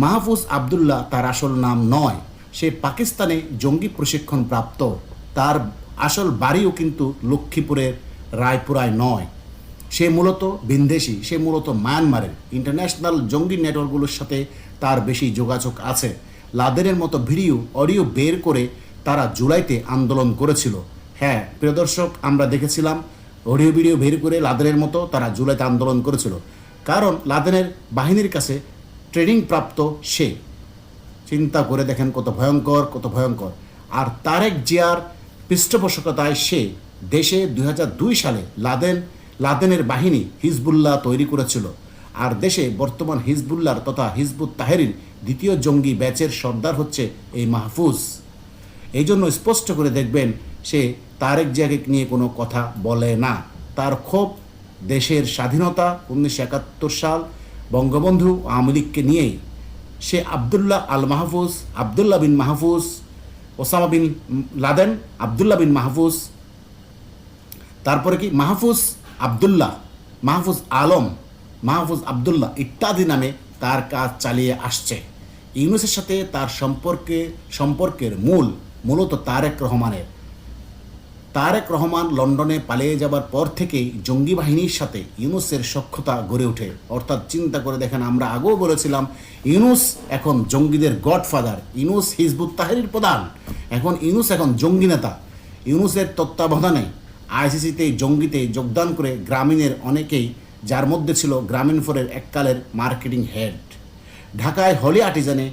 মাহফুজ আবদুল্লাহ তার আসল নাম নয়, সে পাকিস্তানে জঙ্গি প্রশিক্ষণ প্রাপ্ত। তার আসল বাড়িও কিন্তু লক্ষ্মীপুরের রায়পুরায় নয়। সে মূলত বিন্দেশি, সে মূলত মায়ানমারের। ইন্টারন্যাশনাল জঙ্গি নেটওয়ার্কগুলোর সাথে তার বেশি যোগাযোগ আছে। লাদেনের মতো অডিও বের করে তারা জুলাইতে আন্দোলন করেছিল। হ্যাঁ প্রিয় দর্শক, আমরা দেখেছিলাম ভিডিও বের করে লাদেনের মতো তারা জুলাইতে আন্দোলন করেছিল, কারণ লাদেনের বাহিনীর কাছে ট্রেনিং প্রাপ্ত সে। চিন্তা করে দেখেন কত ভয়ঙ্কর, কত ভয়ঙ্কর। আর তারেক জিয়ার পৃষ্ঠপোষকতায় সে দেশে 2002 সালে লাদেনের বাহিনী হিজবুল্লাহ তৈরি করেছিল। আর দেশে বর্তমান হিজবুল্লাহর তথা হিজবুত তাহরির দ্বিতীয় জঙ্গি ব্যাচের সর্দার হচ্ছে এই মাহফুজ। এই জন্য স্পষ্ট করে দেখবেন সে তারেক জিয়াকে নিয়ে কোনো কথা বলে না। তার ক্ষোভ দেশের স্বাধীনতা 1971 সাল বঙ্গবন্ধু আওয়ামী লীগকে নিয়েই। সে Abdullah bin Mahfouz, Osama bin Laden, Abdullah bin Mahfouz, তারপরে কি মাহফুজ আবদুল্লাহ, মাহফুজ আলম, মাহফুজ আবদুল্লাহ ইত্যাদি নামে তার কাজ চালিয়ে আসছে। ইউনূসের সাথে তার সম্পর্কের মূলত তারেক রহমান লন্ডনে পালিয়ে যাবার পর থেকেই জঙ্গি বাহিনীর সাথে ইউনূসের সখ্যতা গড়ে ওঠে। অর্থাৎ চিন্তা করে দেখেন, আমরা আগেও বলেছিলাম ইউনূস এখন জঙ্গিদের গডফাদার, ইউনূস হিজবুত তাহরির প্রধান, ইউনূস এখন জঙ্গি নেতা। ইউনূসের তত্ত্বাবধানে আইসিসিতে জঙ্গিতে যোগদান করে গ্রামীণের অনেকেই, যার মধ্যে ছিল গ্রামীণফোরের এককালের মার্কেটিং হেড। ঢাকায় হলি আর্টিজানে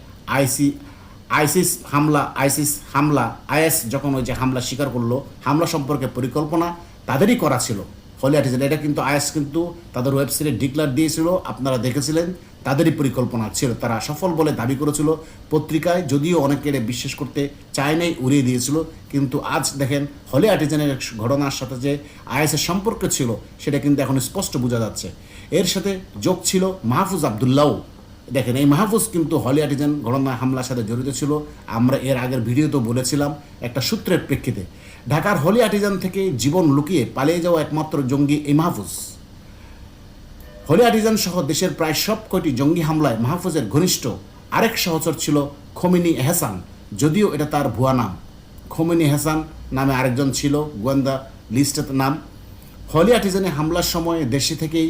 আইএস যখন ওই যে হামলা স্বীকার করলো, হামলা সম্পর্কে পরিকল্পনা তাদেরই করা ছিল। হলি আর্টিজান এটা কিন্তু আইএস কিন্তু তাদের ওয়েবসাইটে ডিক্লার দিয়েছিল, আপনারা দেখেছিলেন, তাদেরই পরিকল্পনা ছিল। তারা সফল বলে দাবি করেছিল পত্রিকায়, যদিও অনেকে বিশ্বাস করতে চায় নাই, উড়িয়ে দিয়েছিল। কিন্তু আজ দেখেন হলি আর্টিজানের ঘটনার সাথে যে আইএসের সম্পর্ক ছিল সেটা কিন্তু এখন স্পষ্ট বোঝা যাচ্ছে। এর সাথে যোগ ছিল মাহফুজ আবদুল্লাহ। দেখেন এই মাহফুজ কিন্তু হলি আর্টিজান ঘটনা হামলার সাথে জড়িত ছিল। আমরা এর আগের ভিডিওতে বলেছিলাম একটা সূত্রের প্রেক্ষিতে। ঢাকার হলি আর্টিজান থেকে জীবন লুকিয়ে পালিয়ে যাওয়া একমাত্র জঙ্গি এই মাহফুজ। হলি আর্টিজান সহ দেশের প্রায় সব কয়টি জঙ্গি হামলায় মাহফুজের ঘনিষ্ঠ আরেক সহচর ছিল খোমেনি এহসান, যদিও এটা তার ভুয়া নাম। খোমেনি এহসান নামে আরেকজন ছিল গোয়েন্দা লিস্টের নাম। হলি আর্টিজানে হামলার সময় দেশে থেকেই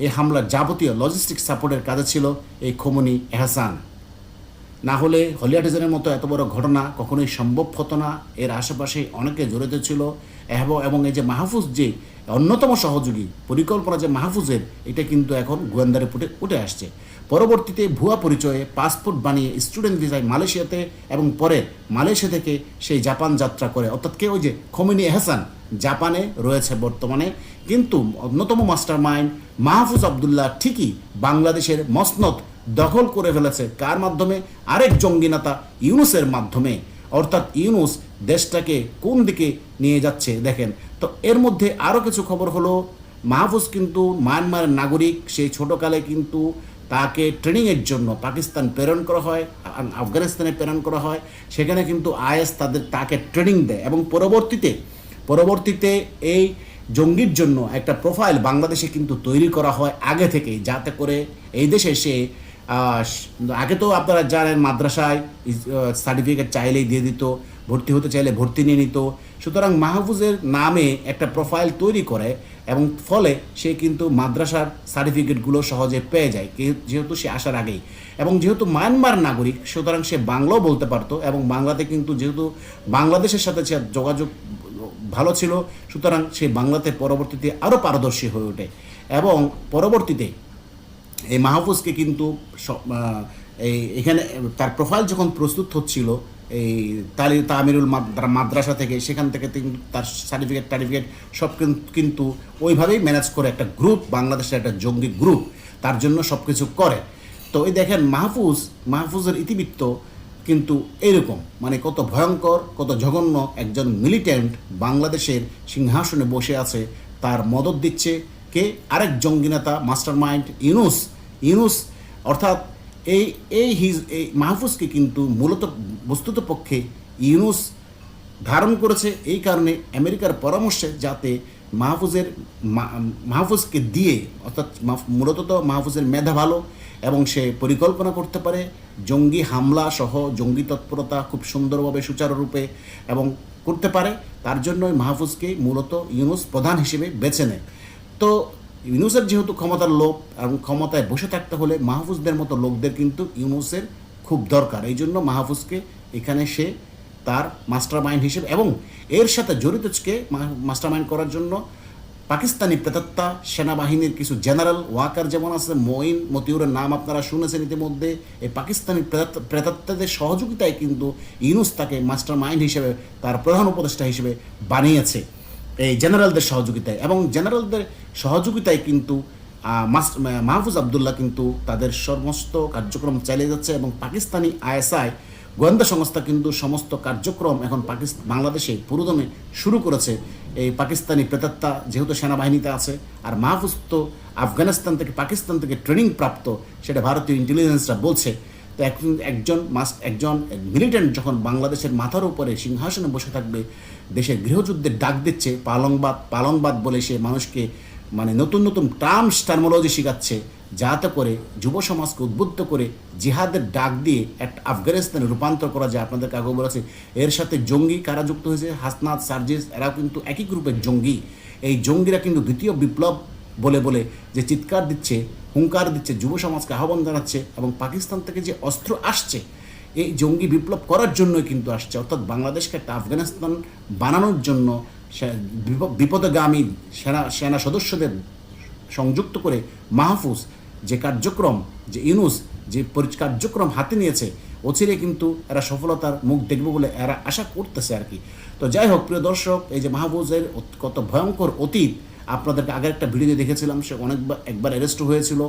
এই হামলার যাবতীয় লজিস্টিক সাপোর্টের কাজে ছিল এই খোমেনি এহসান। না হলে হলি আর্টিজানের মতো এত বড় ঘটনা কখনোই সম্ভব হতো না। এর আশেপাশে অনেকে জড়িত ছিল এবং এই যে মাহফুজ যে অন্যতম সহযোগী, পরিকল্পনা যে মাহফুজের, এটা কিন্তু এখন গোয়েন্দা রিপোর্টে উঠে আসছে। পরবর্তীতে ভুয়া পরিচয়ে পাসপোর্ট বানিয়ে স্টুডেন্ট ভিসায় মালয়েশিয়াতে এবং পরে মালয়েশিয়া থেকে সেই জাপান যাত্রা করে। অর্থাৎ ওই যে খোমেনি এহসান জাপানে রয়েছে বর্তমানে, কিন্তু অন্যতম মাস্টার মাইন্ড মাহফুজ আবদুল্লাহ ঠিকই বাংলাদেশের মসনদ দখল করে ফেলেছে। কার মাধ্যমে? আরেক জঙ্গি নেতা ইউনূসের মাধ্যমে। অর্থাৎ ইউনূস দেশটাকে কোন দিকে নিয়ে যাচ্ছে দেখেন। তো এর মধ্যে আরও কিছু খবর হলো, মাহফুজ কিন্তু মায়ানমারের নাগরিক। সেই ছোটোকালে কিন্তু তাকে ট্রেনিংয়ের জন্য পাকিস্তান প্রেরণ করা হয়, আফগানিস্তানে প্রেরণ করা হয়। সেখানে কিন্তু আইএস তাকে ট্রেনিং দেয় এবং পরবর্তীতে এই জঙ্গির জন্য একটা প্রোফাইল বাংলাদেশে কিন্তু তৈরি করা হয় আগে থেকেই, যাতে করে এই দেশে সে আগে তো আপনারা জানেন মাদ্রাসায় সার্টিফিকেট চাইলেই দিয়ে দিত, ভর্তি হতে চাইলে ভর্তি নিয়ে নিত। সুতরাং মাহফুজের নামে একটা প্রোফাইল তৈরি করে এবং ফলে সে কিন্তু মাদ্রাসার সার্টিফিকেটগুলো সহজে পেয়ে যায়, যেহেতু সে আসার আগেই। এবং যেহেতু মায়ানমার নাগরিক, সুতরাং সে বাংলাও বলতে পারতো এবং বাংলাতে কিন্তু যেহেতু বাংলাদেশের সাথে সে যোগাযোগ ভালো ছিল, সুতরাং সে বাংলাতে পরবর্তীতে আরও পারদর্শী হয়ে ওঠে। এবং পরবর্তীতে এই মাহফুজকে কিন্তু এখানে তার প্রোফাইল যখন প্রস্তুত হচ্ছিল এই তামিরুল মাদ্রাসা থেকে, সেখান থেকে তার সার্টিফিকেট সব কিন্তু ওইভাবেই ম্যানেজ করে একটা গ্রুপ, বাংলাদেশের একটা জঙ্গি গ্রুপ তার জন্য সব কিছু করে। তো এই দেখেন মাহফুজের ইতিবৃত্ত কিন্তু এরকম, মানে কত ভয়ঙ্কর, কত জঘন্য একজন মিলিটেন্ট বাংলাদেশের সিংহাসনে বসে আছে। তার মদত দিচ্ছে কে? আরেক জঙ্গি নেতা মাস্টার মাইন্ড ইউনূস। অর্থাৎ এই মাহফুজকে কিন্তু মূলত বস্তুতপক্ষে ইউনূস ধারণ করেছে এই কারণে আমেরিকার পরামর্শে, যাতে মাহফুজকে দিয়ে, অর্থাৎ মূলত তো মাহফুজের মেধা ভালো এবং সে পরিকল্পনা করতে পারে জঙ্গি হামলা সহ জঙ্গি তৎপরতা খুব সুন্দরভাবে সুচারুরূপে এবং করতে পারে। তার জন্যই মাহফুজকে মূলত ইউনূস প্রধান হিসেবে বেছে নেয়। তো ইউনূসের যেহেতু ক্ষমতার লোভ এবং ক্ষমতায় বসে থাকতে হলে মাহফুজদের মতো লোকদের কিন্তু ইউনূসের খুব দরকার। এই জন্য মাহফুজকে এখানে সে তার মাস্টার মাইন্ড হিসেবে এবং এর সাথে জড়িতকে মাস্টার মাইন্ড করার জন্য পাকিস্তানি প্রেতাত্মা সেনাবাহিনীর কিছু জেনারেল ওয়াকার যেমন আছে, মতিউরের নাম আপনারা শুনেছেন ইতিমধ্যে। এই পাকিস্তানি প্রেতাত্মাদের সহযোগিতায় কিন্তু ইউনূস তাকে মাস্টার মাইন্ড হিসেবে তার প্রধান উপদেষ্টা হিসেবে বানিয়েছে, এই জেনারেলদের সহযোগিতায়। এবং জেনারেলদের সহযোগিতায় কিন্তু মাহফুজ আবদুল্লাহ কিন্তু তাদের সমস্ত কার্যক্রম চালিয়ে যাচ্ছে এবং পাকিস্তানি আইএসআই গোয়েন্দা সংস্থা কিন্তু সমস্ত কার্যক্রম এখন বাংলাদেশে পুরোদমে শুরু করেছে। এই পাকিস্তানি প্রেতাত্মা যেহেতু সেনাবাহিনীতে আছে, আর মাহফুজ তো আফগানিস্তান থেকে পাকিস্তান থেকে ট্রেনিং প্রাপ্ত, সেটা ভারতীয় ইন্টেলিজেন্সরা বলছে। তো একজন মিলিটেন্ট যখন বাংলাদেশের মাথার উপরে সিংহাসনে বসে থাকবে, দেশের গৃহযুদ্ধের ডাক দিচ্ছে, পালনবাদ বলে সে মানুষকে মানে নতুন নতুন টার্মোলজি শেখাচ্ছে, যাতে করে যুব সমাজকে উদ্বুদ্ধ করে জিহাদের ডাক দিয়ে একটা আফগানিস্তানে রূপান্তর করা যায়। আপনাদেরকে আগে বলেছে এর সাথে জঙ্গি কারা যুক্ত হয়েছে, হাসনাত, সার্জিস, এরাও কিন্তু একই গ্রুপের জঙ্গি। এই জঙ্গিরা কিন্তু দ্বিতীয় বিপ্লব বলে বলে যে চিৎকার দিচ্ছে, হুঙ্কার দিচ্ছে, যুব সমাজকে আহ্বান জানাচ্ছে এবং পাকিস্তান থেকে যে অস্ত্র আসছে এই জঙ্গি বিপ্লব করার জন্যই কিন্তু আসছে। অর্থাৎ বাংলাদেশকে একটা আফগানিস্তান বানানোর জন্য বিপদগামী সেনা সদস্যদের সংযুক্ত করে মাহফুজ যে কার্যক্রম, যে ইউনূস যে কার্যক্রম হাতে নিয়েছে, অচিরে কিন্তু এরা সফলতার মুখ দেখবে বলে এরা আশা করতেছে আর কি। তো যাই হোক প্রিয় দর্শক, এই যে মাহফুজের কত ভয়ঙ্কর অতীত আপনাদেরকে আগের একটা ভিডিও দেখেছিলাম, সে একবার অ্যারেস্ট হয়েছিল